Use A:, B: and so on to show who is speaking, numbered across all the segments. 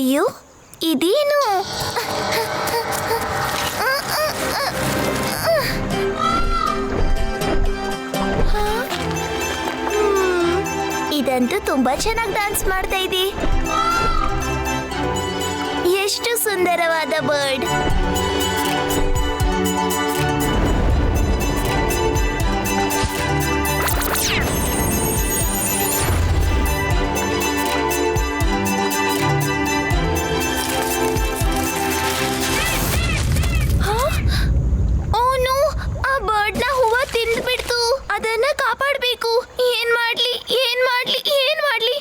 A: ಅಯ್ಯೋ ಇದೇನು ಇದಂತೂ ತುಂಬಾ ಚೆನ್ನಾಗಿ ಡಾನ್ಸ್ ಮಾಡ್ತಾ ಇದೆ. ಎಷ್ಟು ಸುಂದರವಾದ ಬರ್ಡ್. ಓನು ಆ ಬರ್ಡ್ನ ಹೂವ ತಿಂದ್ಬಿಡ್ತು. ಅದನ್ನ ಕಾಪಾಡಬೇಕು. ಏನ್ ಮಾಡ್ಲಿ ಏನ್ ಮಾಡ್ಲಿ ಏನ್ ಮಾಡ್ಲಿ?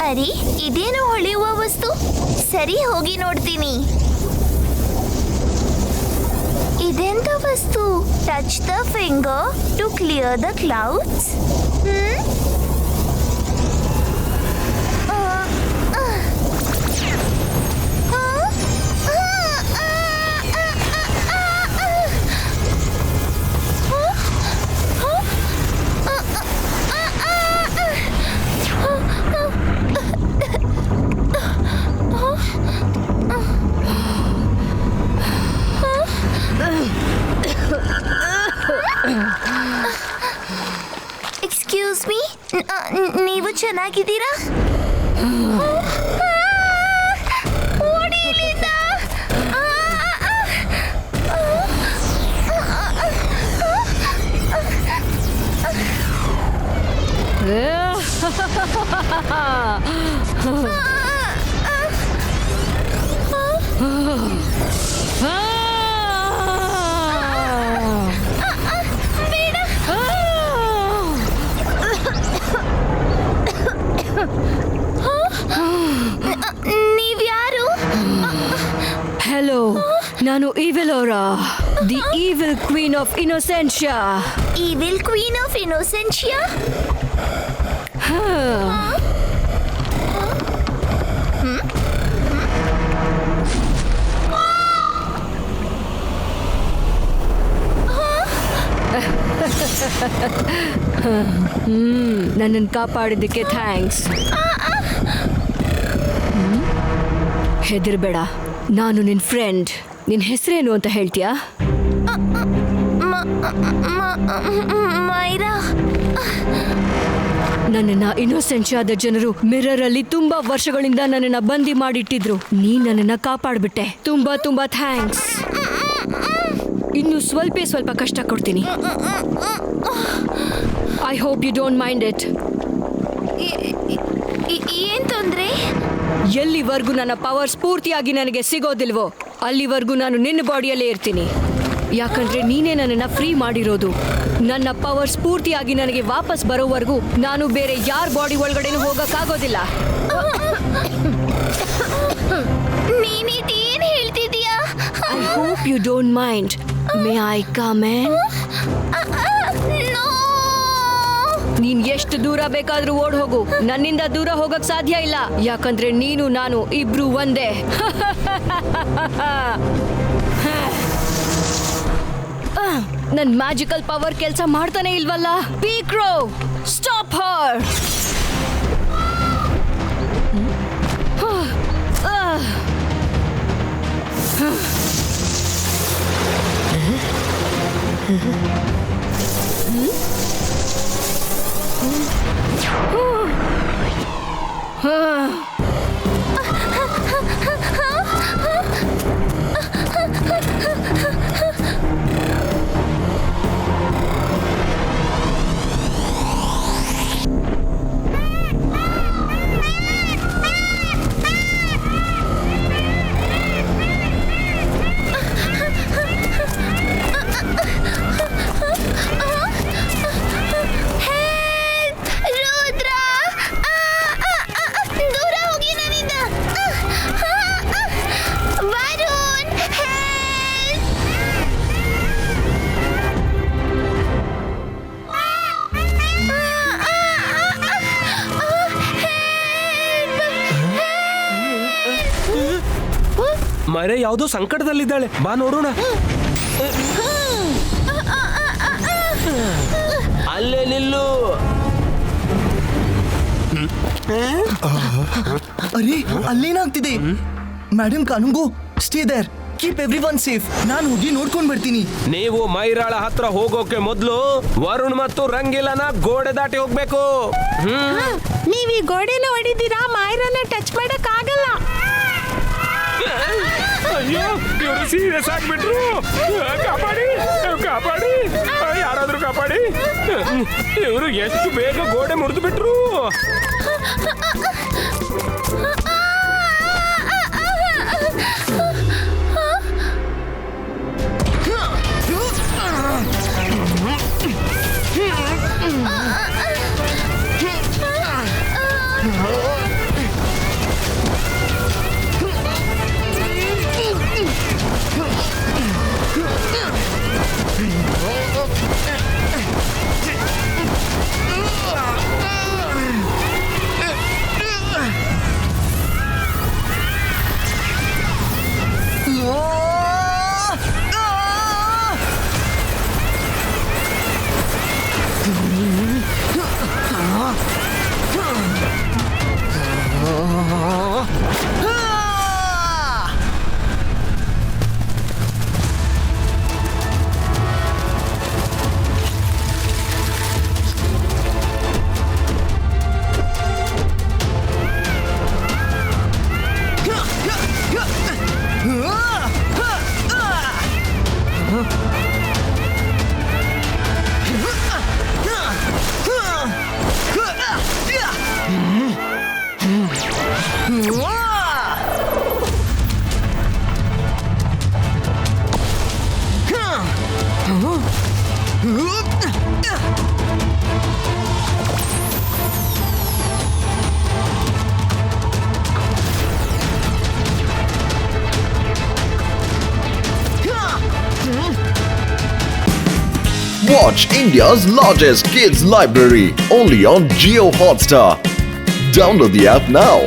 A: ಅರೆ ಇದೇನು ಹೊಳೆಯುವ ವಸ್ತು? ಸರಿ ಹೋಗಿ ನೋಡ್ತೀನಿ. ಇದೆಂತ ವಸ್ತು? Touch the finger to clear the clouds. Excuse me, ನೀವು ಚೆನ್ನಾಗಿದ್ದೀರಾ? ಓಡಿ ಇಲ್ಲಿಂದ. ನೀವ್ಯಾರು?
B: ಹೆಲೋ, ನಾನು Evilora, the evil queen of Innocentia.
A: Evil queen of Innocentia?
B: ನನ್ನನ್ನು ಕಾಪಾಡಿದ್ದಕ್ಕೆ ಥ್ಯಾಂಕ್ಸ್. ಹೆದರ್ಬೇಡ, ನಾನು ನಿನ್ನ ಫ್ರೆಂಡ್. ನಿನ್ನ ಹೆಸರೇನು ಅಂತ ಹೇಳ್ತೀಯಾ?
A: ಮೈರಾ.
B: ನನ್ನನ್ನ ಇನ್ನೋಸೆನ್ಷಿಯಾದ ಜನರು ಮಿರರ್ ಅಲ್ಲಿ ತುಂಬಾ ವರ್ಷಗಳಿಂದ ನನ್ನನ್ನ ಬಂದಿ ಮಾಡಿಟ್ಟಿದ್ರು. ನೀ ನನ್ನನ್ನ ಕಾಪಾಡ್ಬಿಟ್ಟೆ. ತುಂಬಾ ತುಂಬಾ ಥ್ಯಾಂಕ್ಸ್. ಇನ್ನು ಸ್ವಲ್ಪ ಕಷ್ಟ ಕೊಡ್ತೀನಿ. I hope you don't mind it.
A: ಏನ್ ತೊಂದ್ರೆ?
B: ಎಲ್ಲಿವರೆಗೂ ನನ್ನ ಪವರ್ ಪೂರ್ತಿಯಾಗಿ ನನಗೆ ಸಿಗೋದಿಲ್ವೋ ಅಲ್ಲಿವರೆಗೂ ನಾನು ನಿನ್ನ ಬಾಡಿಯಲ್ಲೇ ಇರ್ತೀನಿ. ಯಾಕಂದ್ರೆ ನೀನೇ ನನ್ನನ್ನು ಫ್ರೀ ಮಾಡಿರೋದು. ನನ್ನ ಪವರ್ ಪೂರ್ತಿಯಾಗಿ ನನಗೆ ವಾಪಸ್ ಬರೋವರೆಗೂ ನಾನು ಬೇರೆ ಯಾರ ಬಾಡಿ ಒಳಗಡೆನೂ ಹೋಗಕ್ಕಾಗೋದಿಲ್ಲ.
A: ನೀನಿದೇನ್ ಹೇಳ್ತಿದೀಯಾ?
B: I hope you don't mind. May I come in? ನೀನ್ ಎಷ್ಟು ದೂರ ಬೇಕಾದ್ರೂ ಓಡ್ ಹೋಗು, ನನ್ನಿಂದ ದೂರ ಹೋಗಕ್ ಸಾಧ್ಯ ಇಲ್ಲ. ಯಾಕಂದ್ರೆ ನೀನು ನಾನು ಇಬ್ರು ಒಂದೇ. ನನ್ ಮ್ಯಾಜಿಕಲ್ ಪವರ್ ಕೆಲಸ ಮಾಡ್ತಾನೆ ಇಲ್ವಲ್ಲ? ಪೀಕ್ರೋ, ಸ್ಟಾಪ್ ಹರ್.
C: ಮೈರಾ ಯಾವ್ದೋ ಸಂಕಟದಲ್ಲಿದ್ದಾಳೆ, ಬಾ ನೋಡೋಣ. ಅಲ್ಲೇ ನಿಲ್ಲು.
D: ಅರೆ ಅಲ್ಲೇನಾಗ್ತಿದೆ? Madam Kanungo, stay there, keep everyone safe. ನಾನು ಹೋಗಿ ನೋಡ್ಕೊಂಡ್ ಬರ್ತೀನಿ.
C: ನೀವು ಮೈರಾಳ ಹತ್ರ ಹೋಗೋಕೆ ಮೊದ್ಲು ವರುಣ್ ಮತ್ತು ರಂಗಿಲನ ಗೋಡೆ ದಾಟಿ ಹೋಗ್ಬೇಕು.
E: ನೀವ್ ಈ ಗೋಡೆನ ಹೊಡಿತೀರಾ, ಮಾಯರನ್ನ ಟಚ್ ಮಾಡಕ್ ಆಗಲ್ಲ.
C: ಅಯ್ಯೋ, ಇವರು ಸೀರಿಯಸ್ ಆಗ್ಬಿಟ್ರು. ಕಾಪಾಡಿ ಕಾಪಾಡಿ, ಯಾರಾದ್ರೂ ಕಾಪಾಡಿ. ಇವರು ಎಷ್ಟು ಬೇಗ ಗೋಡೆ ಮುರಿದು ಬಿಟ್ರು.
F: Watch India's largest kids library only on Jio Hotstar. Download the app now.